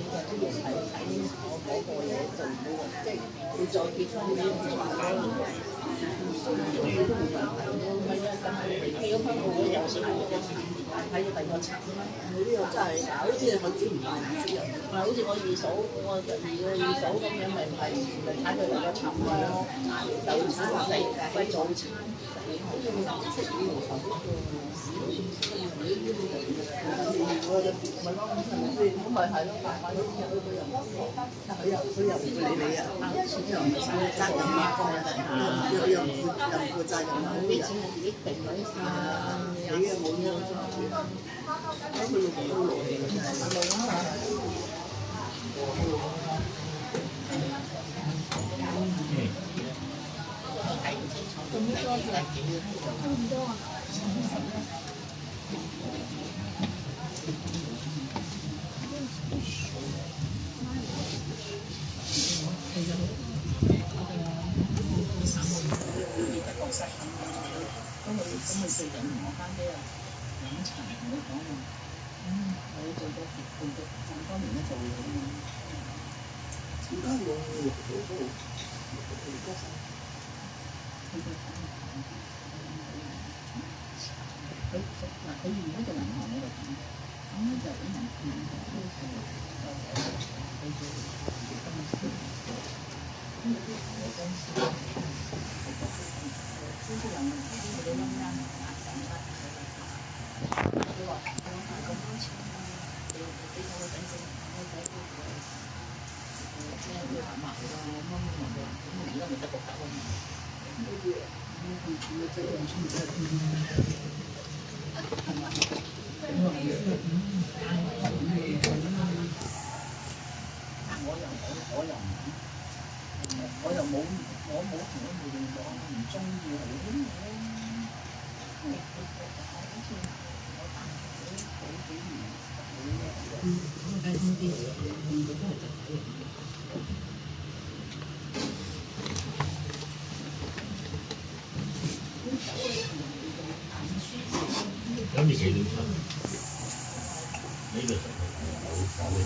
我嗰個嘢做到喎，即係你再結婚你唔做嗰樣嘢，需要都冇問題咯。唔係啊，但係你結咗婚我會有時睇咗第二個層啦。你呢個真係好似我知唔係唔知人，唔係好似我二嫂，我二嫂咁樣咪睇佢第二個層咯，就產地喂早產死，好似唔識呢個層。咪咯，咁咪係咯，大把啲人都有，佢又唔理你啊，又唔負責任啊，又唔負責任啊，啲錢係自己定嗰啲先啊，你嘅冇呢個做，咁佢老婆都攞嚟嘅真係。咁多嘅，差唔多啊。咁佢最近同我翻啲啊飲茶同佢講話，我做咗半個咁多年都做嘢啊嘛。而家我錄到都而家佢原本做銀行嗰度咁咧就俾人騙咗，我又冇同佢哋講，我唔中意佢啲嘢。咁你幾點瞓？呢個時候有搞嘅。